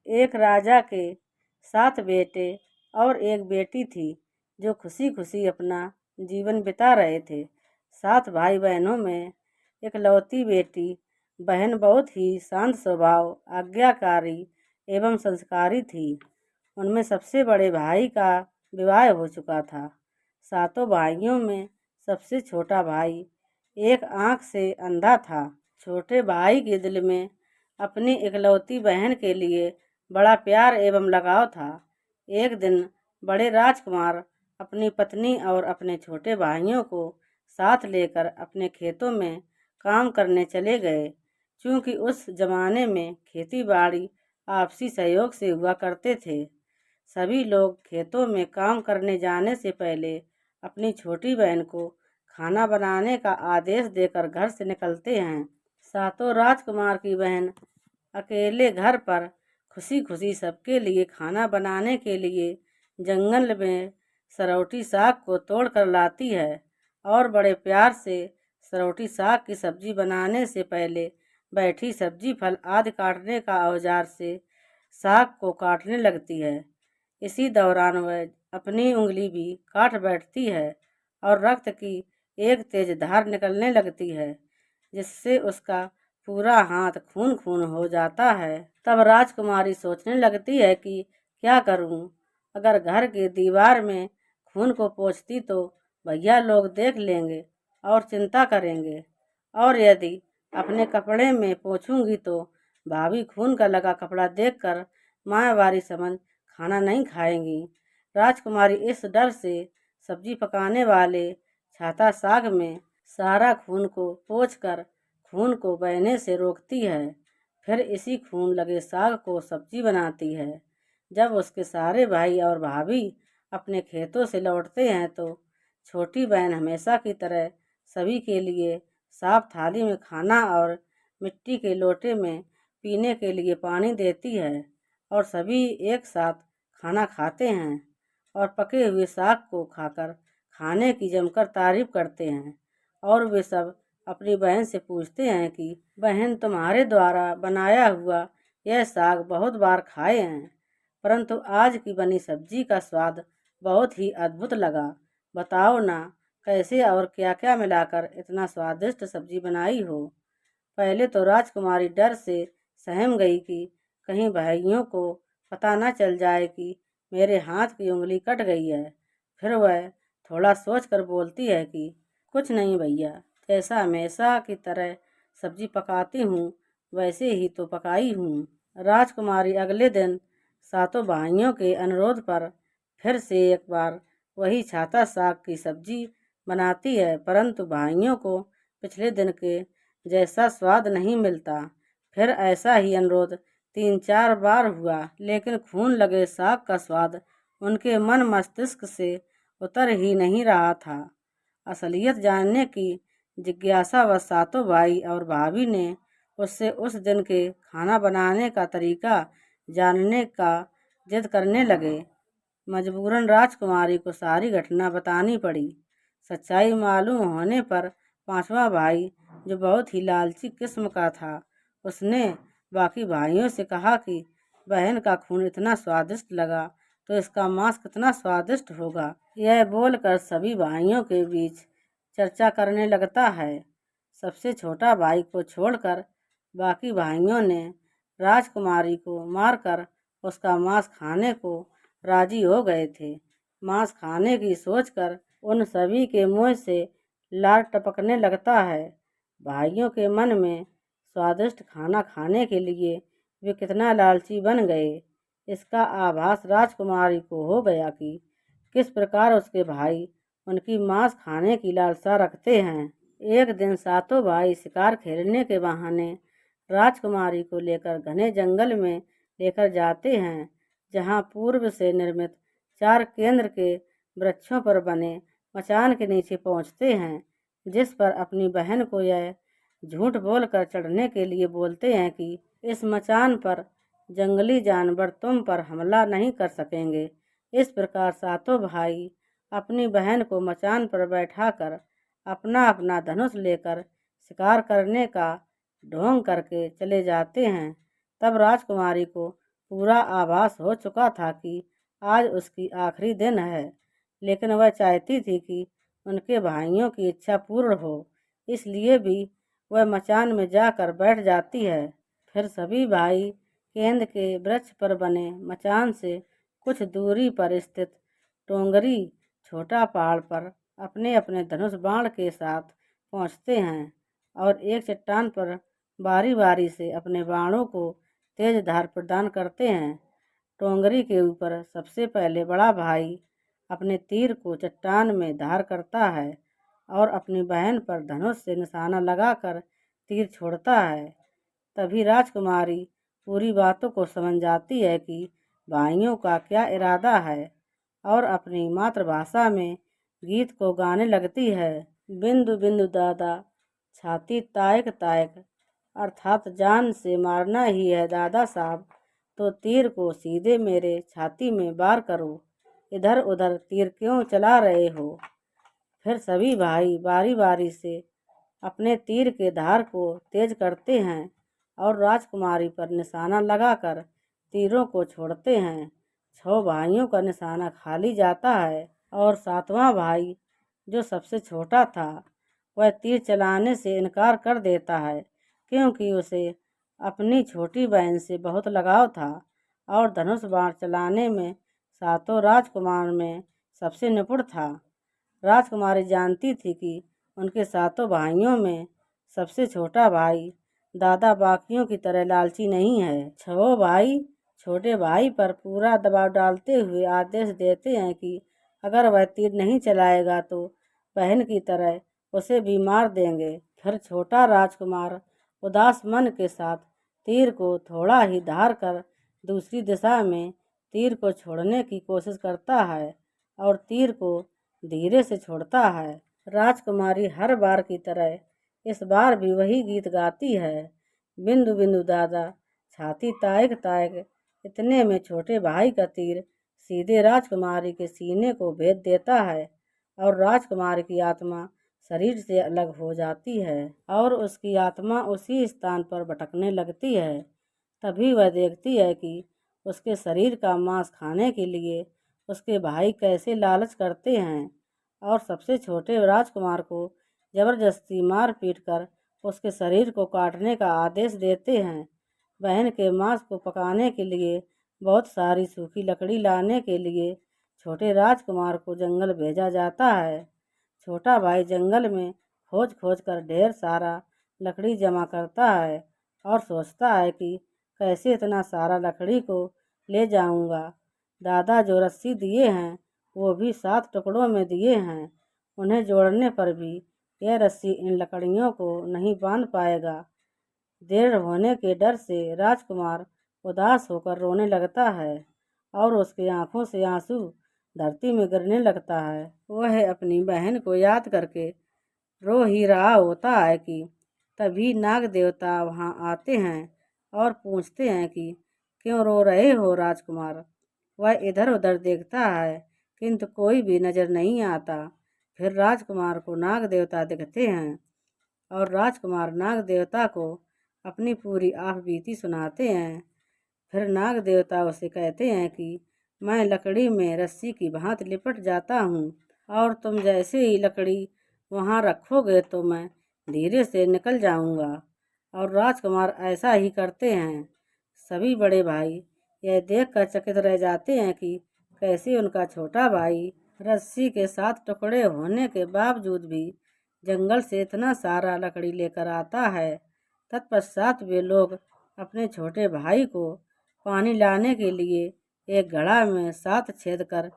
एक राजा के 7 बेटे और एक बेटी थी जो खुशी खुशी अपना जीवन बिता रहे थे। 7 भाई बहनों में इकलौती बेटी बहन बहुत ही शांत स्वभाव, आज्ञाकारी एवं संस्कारी थी। उनमें सबसे बड़े भाई का विवाह हो चुका था। 7 भाइयों में सबसे छोटा भाई एक आंख से अंधा था। छोटे भाई के दिल में अपनी इकलौती बहन के लिए बड़ा प्यार एवं लगाव था। एक दिन बड़े राजकुमार अपनी पत्नी और अपने छोटे भाइयों को साथ लेकर अपने खेतों में काम करने चले गए। क्योंकि उस जमाने में खेती बाड़ी आपसी सहयोग से हुआ करते थे। सभी लोग खेतों में काम करने जाने से पहले अपनी छोटी बहन को खाना बनाने का आदेश देकर घर से निकलते हैं। 7 राजकुमार की बहन अकेले घर पर खुशी खुशी सबके लिए खाना बनाने के लिए जंगल में सरौटी साग को तोड़ कर लाती है और बड़े प्यार से सरौटी साग की सब्जी बनाने से पहले बैठी सब्जी फल आदि काटने का औजार से साग को काटने लगती है। इसी दौरान वह अपनी उंगली भी काट बैठती है और रक्त की एक तेज धार निकलने लगती है, जिससे उसका पूरा हाथ खून खून हो जाता है। तब राजकुमारी सोचने लगती है कि क्या करूं? अगर घर की दीवार में खून को पोंछती तो भैया लोग देख लेंगे और चिंता करेंगे, और यदि अपने कपड़े में पोंछूंगी तो भाभी खून का लगा कपड़ा देखकर मायावारी समझ खाना नहीं खाएंगी। राजकुमारी इस डर से सब्जी पकाने वाले छाता साग में सारा खून को पोंछकर खून को बहने से रोकती है। फिर इसी खून लगे साग को सब्जी बनाती है। जब उसके सारे भाई और भाभी अपने खेतों से लौटते हैं तो छोटी बहन हमेशा की तरह सभी के लिए साफ थाली में खाना और मिट्टी के लोटे में पीने के लिए पानी देती है और सभी एक साथ खाना खाते हैं और पके हुए साग को खाकर खाने की जमकर तारीफ करते हैं। और वे सब अपनी बहन से पूछते हैं कि बहन, तुम्हारे द्वारा बनाया हुआ यह साग बहुत बार खाए हैं, परंतु आज की बनी सब्जी का स्वाद बहुत ही अद्भुत लगा। बताओ ना, कैसे और क्या क्या मिलाकर इतना स्वादिष्ट सब्जी बनाई हो। पहले तो राजकुमारी डर से सहम गई कि कहीं भाइयों को पता न चल जाए कि मेरे हाथ की उंगली कट गई है। फिर वह थोड़ा सोच कर बोलती है कि कुछ नहीं भैया, जैसा हमेशा की तरह सब्जी पकाती हूँ वैसे ही तो पकाई हूँ। राजकुमारी अगले दिन 7 भाइयों के अनुरोध पर फिर से एक बार वही छाता साग की सब्जी बनाती है, परंतु भाइयों को पिछले दिन के जैसा स्वाद नहीं मिलता। फिर ऐसा ही अनुरोध 3-4 बार हुआ, लेकिन खून लगे साग का स्वाद उनके मन मस्तिष्क से उतर ही नहीं रहा था। असलियत जानने की जिज्ञासा व 7 भाई और भाभी ने उससे उस दिन के खाना बनाने का तरीका जानने का जिद करने लगे। मजबूरन राजकुमारी को सारी घटना बतानी पड़ी। सच्चाई मालूम होने पर 5वां भाई, जो बहुत ही लालची किस्म का था, उसने बाकी भाइयों से कहा कि बहन का खून इतना स्वादिष्ट लगा तो इसका मांस कितना स्वादिष्ट होगा। यह बोलकर सभी भाइयों के बीच चर्चा करने लगता है। सबसे छोटा भाई को छोड़कर बाकी भाइयों ने राजकुमारी को मारकर उसका मांस खाने को राजी हो गए थे। मांस खाने की सोचकर उन सभी के मुंह से लार टपकने लगता है। भाइयों के मन में स्वादिष्ट खाना खाने के लिए वे कितना लालची बन गए, इसका आभास राजकुमारी को हो गया कि किस प्रकार उसके भाई उनकी मांस खाने की लालसा रखते हैं। एक दिन 7 भाई शिकार खेलने के बहाने राजकुमारी को लेकर घने जंगल में लेकर जाते हैं, जहां पूर्व से निर्मित 4 केंद्र के वृक्षों पर बने मचान के नीचे पहुंचते हैं, जिस पर अपनी बहन को यह झूठ बोलकर चढ़ने के लिए बोलते हैं कि इस मचान पर जंगली जानवर तुम पर हमला नहीं कर सकेंगे। इस प्रकार 7 भाई अपनी बहन को मचान पर बैठाकर अपना अपना धनुष लेकर शिकार करने का ढोंग करके चले जाते हैं। तब राजकुमारी को पूरा आभास हो चुका था कि आज उसकी आखिरी दिन है, लेकिन वह चाहती थी कि उनके भाइयों की इच्छा पूर्ण हो, इसलिए भी वह मचान में जाकर बैठ जाती है। फिर सभी भाई केंद्र के वृक्ष पर बने मचान से कुछ दूरी पर स्थित टोंगरी छोटा पहाड़ पर अपने अपने धनुष बाण के साथ पहुंचते हैं और एक चट्टान पर बारी बारी से अपने बाणों को तेज धार प्रदान करते हैं। टोंगरी के ऊपर सबसे पहले बड़ा भाई अपने तीर को चट्टान में धार करता है और अपनी बहन पर धनुष से निशाना लगाकर तीर छोड़ता है। तभी राजकुमारी पूरी बातों को समझ जाती है कि भाइयों का क्या इरादा है और अपनी मातृभाषा में गीत को गाने लगती है। बिंदु बिंदु दादा छाती तायक तायक, अर्थात जान से मारना ही है दादा साहब, तो तीर को सीधे मेरे छाती में वार करो, इधर उधर तीर क्यों चला रहे हो। फिर सभी भाई बारी बारी से अपने तीर के धार को तेज करते हैं और राजकुमारी पर निशाना लगाकर तीरों को छोड़ते हैं। 6 भाइयों का निशाना खाली जाता है और 7वां भाई, जो सबसे छोटा था, वह तीर चलाने से इनकार कर देता है, क्योंकि उसे अपनी छोटी बहन से बहुत लगाव था और धनुष बाण चलाने में 7 राजकुमार में सबसे निपुण था। राजकुमारी जानती थी कि उनके 7 भाइयों में सबसे छोटा भाई दादा बाकियों की तरह लालची नहीं है। 6 भाई छोटे भाई पर पूरा दबाव डालते हुए आदेश देते हैं कि अगर वह तीर नहीं चलाएगा तो बहन की तरह उसे भी मार देंगे। फिर छोटा राजकुमार उदास मन के साथ तीर को थोड़ा ही धार कर दूसरी दिशा में तीर को छोड़ने की कोशिश करता है और तीर को धीरे से छोड़ता है। राजकुमारी हर बार की तरह इस बार भी वही गीत गाती है। बिंदु बिंदु दादा छाती तायक तायक, इतने में छोटे भाई का तीर सीधे राजकुमारी के सीने को भेद देता है और राजकुमारी की आत्मा शरीर से अलग हो जाती है और उसकी आत्मा उसी स्थान पर भटकने लगती है। तभी वह देखती है कि उसके शरीर का मांस खाने के लिए उसके भाई कैसे लालच करते हैं और सबसे छोटे राजकुमार को जबरदस्ती मार पीट कर उसके शरीर को काटने का आदेश देते हैं। बहन के मांस को पकाने के लिए बहुत सारी सूखी लकड़ी लाने के लिए छोटे राजकुमार को जंगल भेजा जाता है। छोटा भाई जंगल में खोज खोज कर ढेर सारा लकड़ी जमा करता है और सोचता है कि कैसे इतना सारा लकड़ी को ले जाऊंगा। दादा जो रस्सी दिए हैं वो भी 7 टुकड़ों में दिए हैं, उन्हें जोड़ने पर भी यह रस्सी इन लकड़ियों को नहीं बांध पाएगा। देर होने के डर से राजकुमार उदास होकर रोने लगता है और उसकी आंखों से आंसू धरती में गिरने लगता है। वह अपनी बहन को याद करके रो ही रहा होता है कि तभी नाग देवता वहां आते हैं और पूछते हैं कि क्यों रो रहे हो राजकुमार। वह इधर उधर देखता है किंतु कोई भी नजर नहीं आता। फिर राजकुमार को नाग देवता दिखते हैं और राजकुमार नाग देवता को अपनी पूरी आप बीती सुनाते हैं। फिर नाग देवता उसे कहते हैं कि मैं लकड़ी में रस्सी की भांति लिपट जाता हूँ और तुम जैसे ही लकड़ी वहाँ रखोगे तो मैं धीरे से निकल जाऊँगा। और राजकुमार ऐसा ही करते हैं। सभी बड़े भाई यह देखकर चकित रह जाते हैं कि कैसे उनका छोटा भाई रस्सी के 7 टुकड़े होने के बावजूद भी जंगल से इतना सारा लकड़ी लेकर आता है। तत्पश्चात वे लोग अपने छोटे भाई को पानी लाने के लिए एक घड़ा में 7 छेद कर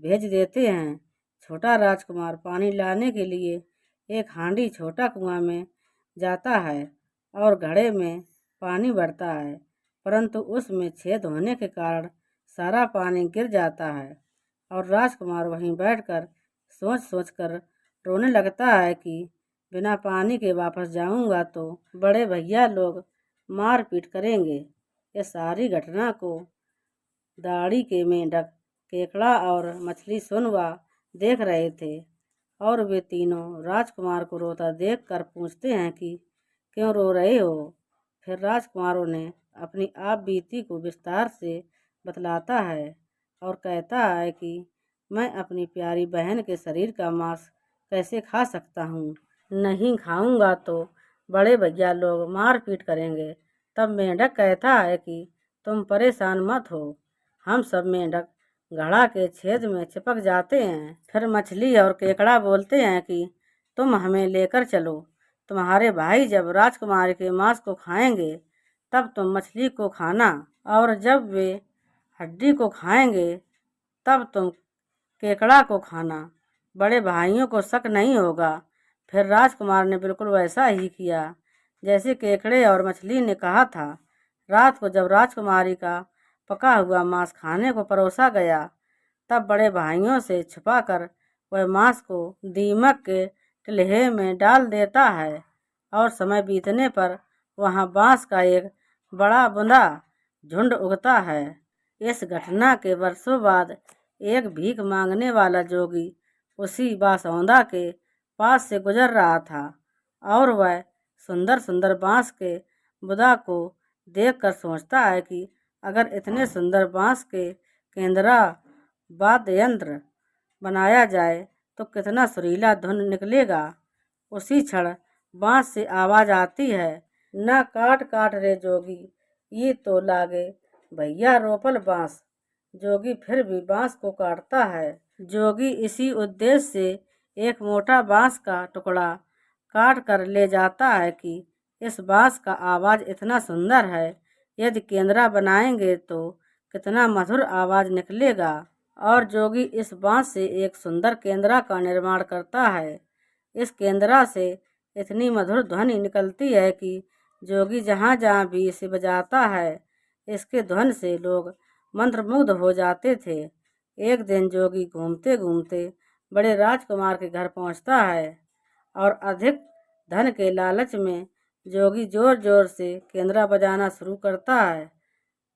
भेज देते हैं। छोटा राजकुमार पानी लाने के लिए एक हांडी छोटा कुआं में जाता है और घड़े में पानी भरता है, परंतु उसमें छेद होने के कारण सारा पानी गिर जाता है और राजकुमार वहीं बैठकर सोच सोच कर रोने लगता है कि बिना पानी के वापस जाऊंगा तो बड़े भैया लोग मार पीट करेंगे। ये सारी घटना को दाढ़ी के मेंढक केकड़ा और मछली सुनवा देख रहे थे और वे तीनों राजकुमार को रोता देखकर पूछते हैं कि क्यों रो रहे हो। फिर राजकुमार उन्हें अपनी आप बीती को विस्तार से बतलाता है और कहता है कि मैं अपनी प्यारी बहन के शरीर का मांस कैसे खा सकता हूँ। नहीं खाऊंगा तो बड़े भैया लोग मार पीट करेंगे। तब मेंढक कहता है कि तुम परेशान मत हो, हम सब मेंढक घड़ा के छेद में चिपक जाते हैं। फिर मछली और केकड़ा बोलते हैं कि तुम हमें लेकर चलो, तुम्हारे भाई जब राजकुमारी के मांस को खाएंगे तब तुम मछली को खाना, और जब वे हड्डी को खाएंगे तब तुम केकड़ा को खाना। बड़े भाइयों को शक नहीं होगा। फिर राजकुमार ने बिल्कुल वैसा ही किया जैसे केकड़े और मछली ने कहा था। रात को जब राजकुमारी का पका हुआ मांस खाने को परोसा गया तब बड़े भाइयों से छुपाकर वह मांस को दीमक के टिल्हे में डाल देता है और समय बीतने पर वहां बांस का एक बड़ा बुंदा झुंड उगता है। इस घटना के वर्षों बाद एक भीख मांगने वाला जोगी उसी बांसौंदा के पास से गुजर रहा था और वह सुंदर सुंदर बांस के बुदा को देखकर सोचता है कि अगर इतने सुंदर बांस के केंद्रा वाद्य यंत्र बनाया जाए तो कितना सुरीला धुन निकलेगा। उसी क्षण बांस से आवाज आती है, न काट काट रे जोगी, ये तो लागे भैया रोपल बांस। जोगी फिर भी बांस को काटता है। जोगी इसी उद्देश्य से एक मोटा बांस का टुकड़ा काट कर ले जाता है कि इस बांस का आवाज इतना सुंदर है, यदि केंद्रा बनाएंगे तो कितना मधुर आवाज निकलेगा। और जोगी इस बांस से एक सुंदर केंद्रा का निर्माण करता है। इस केंद्रा से इतनी मधुर ध्वनि निकलती है कि जोगी जहाँ जहाँ भी इसे बजाता है, इसके ध्वनि से लोग मंत्रमुग्ध हो जाते थे। एक दिन जोगी घूमते घूमते बड़े राजकुमार के घर पहुंचता है और अधिक धन के लालच में जोगी जोर जोर से केंद्रा बजाना शुरू करता है,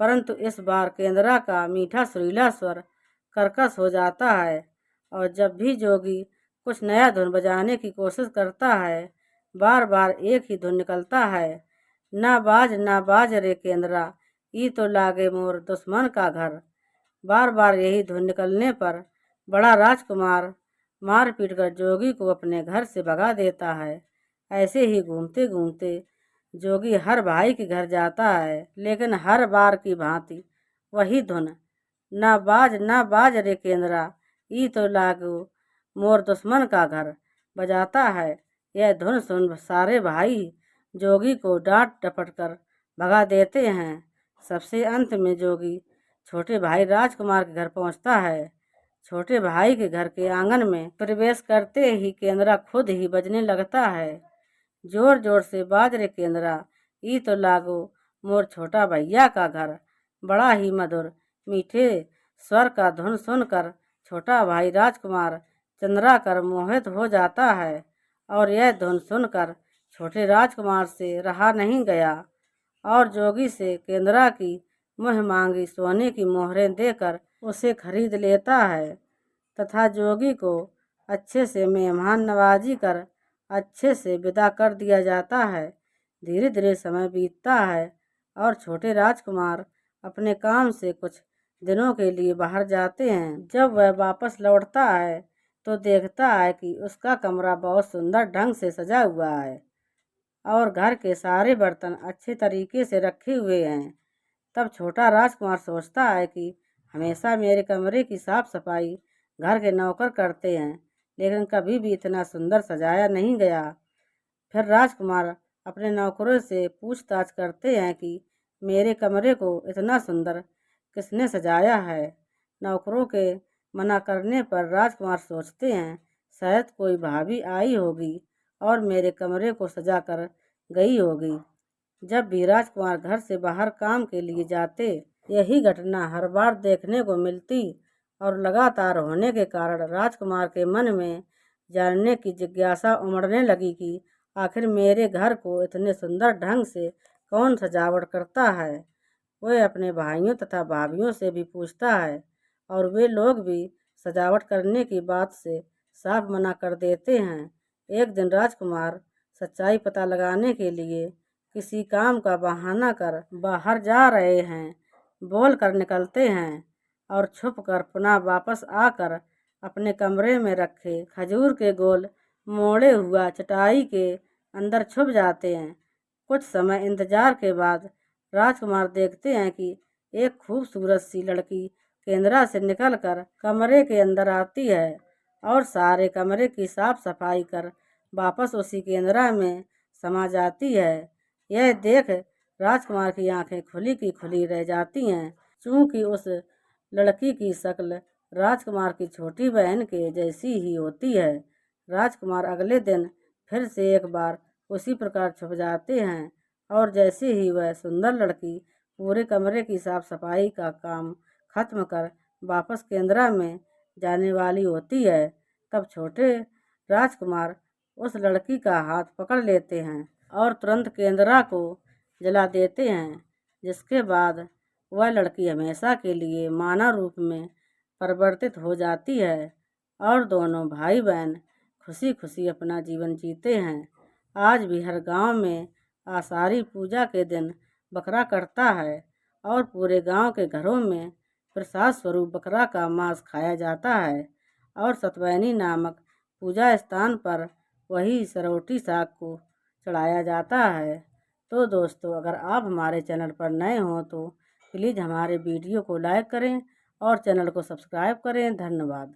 परंतु इस बार केंद्रा का मीठा सुरीला स्वर कर्कश हो जाता है और जब भी जोगी कुछ नया धुन बजाने की कोशिश करता है, बार बार एक ही धुन निकलता है, ना बाज रे केंद्रा, ई तो लागे मोर दुश्मन का घर। बार बार यही धुन निकलने पर बड़ा राजकुमार मार पीट कर जोगी को अपने घर से भगा देता है। ऐसे ही घूमते घूमते जोगी हर भाई के घर जाता है, लेकिन हर बार की भांति वही धुन, ना बाज रे केंद्रा, ई तो लागू मोर दुश्मन का घर, बजाता है। यह धुन सुन सारे भाई जोगी को डांट डपट कर भगा देते हैं। सबसे अंत में जोगी छोटे भाई राजकुमार के घर पहुंचता है। छोटे भाई के घर के आंगन में प्रवेश करते ही केंद्रा खुद ही बजने लगता है, जोर जोर से बाज रे केंद्रा, ई तो लागो मोर छोटा भैया का घर। बड़ा ही मधुर मीठे स्वर का धुन सुनकर छोटा भाई राजकुमार चंद्रा कर मोहित हो जाता है और यह धुन सुनकर छोटे राजकुमार से रहा नहीं गया और जोगी से केंद्रा की मुँह मांगी सोने की मोहरें देकर उसे खरीद लेता है तथा जोगी को अच्छे से मेहमान नवाजी कर अच्छे से विदा कर दिया जाता है। धीरे धीरे समय बीतता है और छोटे राजकुमार अपने काम से कुछ दिनों के लिए बाहर जाते हैं। जब वह वापस लौटता है तो देखता है कि उसका कमरा बहुत सुंदर ढंग से सजा हुआ है और घर के सारे बर्तन अच्छे तरीके से रखे हुए हैं। तब छोटा राजकुमार सोचता है कि हमेशा मेरे कमरे की साफ सफाई घर के नौकर करते हैं, लेकिन कभी भी इतना सुंदर सजाया नहीं गया। फिर राजकुमार अपने नौकरों से पूछताछ करते हैं कि मेरे कमरे को इतना सुंदर किसने सजाया है। नौकरों के मना करने पर राजकुमार सोचते हैं शायद कोई भाभी आई होगी और मेरे कमरे को सजा कर गई होगी। जब भी राजकुमार घर से बाहर काम के लिए जाते, यही घटना हर बार देखने को मिलती और लगातार होने के कारण राजकुमार के मन में जानने की जिज्ञासा उमड़ने लगी कि आखिर मेरे घर को इतने सुंदर ढंग से कौन सजावट करता है। वह अपने भाइयों तथा भाभियों से भी पूछता है और वे लोग भी सजावट करने की बात से साफ मना कर देते हैं। एक दिन राजकुमार सच्चाई पता लगाने के लिए किसी काम का बहाना कर बाहर जा रहे हैं बोल कर निकलते हैं और छुप कर पुनः वापस आकर अपने कमरे में रखे खजूर के गोल मोड़े हुआ चटाई के अंदर छुप जाते हैं। कुछ समय इंतजार के बाद राजकुमार देखते हैं कि एक खूबसूरत सी लड़की केंद्रा से निकलकर कमरे के अंदर आती है और सारे कमरे की साफ सफाई कर वापस उसी केंद्रा में समा जाती है। यह देख राजकुमार की आंखें खुली की खुली रह जाती हैं। चूंकि उस लड़की की शक्ल राजकुमार की छोटी बहन के जैसी ही होती है। राजकुमार अगले दिन फिर से एक बार उसी प्रकार छुप जाते हैं और जैसे ही वह सुंदर लड़की पूरे कमरे की साफ सफाई का काम खत्म कर वापस केंद्रा में जाने वाली होती है, तब छोटे राजकुमार उस लड़की का हाथ पकड़ लेते हैं और तुरंत केंद्रा को जला देते हैं, जिसके बाद वह लड़की हमेशा के लिए मानव रूप में परिवर्तित हो जाती है और दोनों भाई बहन खुशी खुशी अपना जीवन जीते हैं। आज भी हर गांव में आषाढ़ी पूजा के दिन बकरा कटता है और पूरे गांव के घरों में प्रसाद स्वरूप बकरा का मांस खाया जाता है और सतवैनी नामक पूजा स्थान पर वही सरौटी साग को चढ़ाया जाता है। तो दोस्तों, अगर आप हमारे चैनल पर नए हों तो प्लीज़ हमारे वीडियो को लाइक करें और चैनल को सब्सक्राइब करें। धन्यवाद।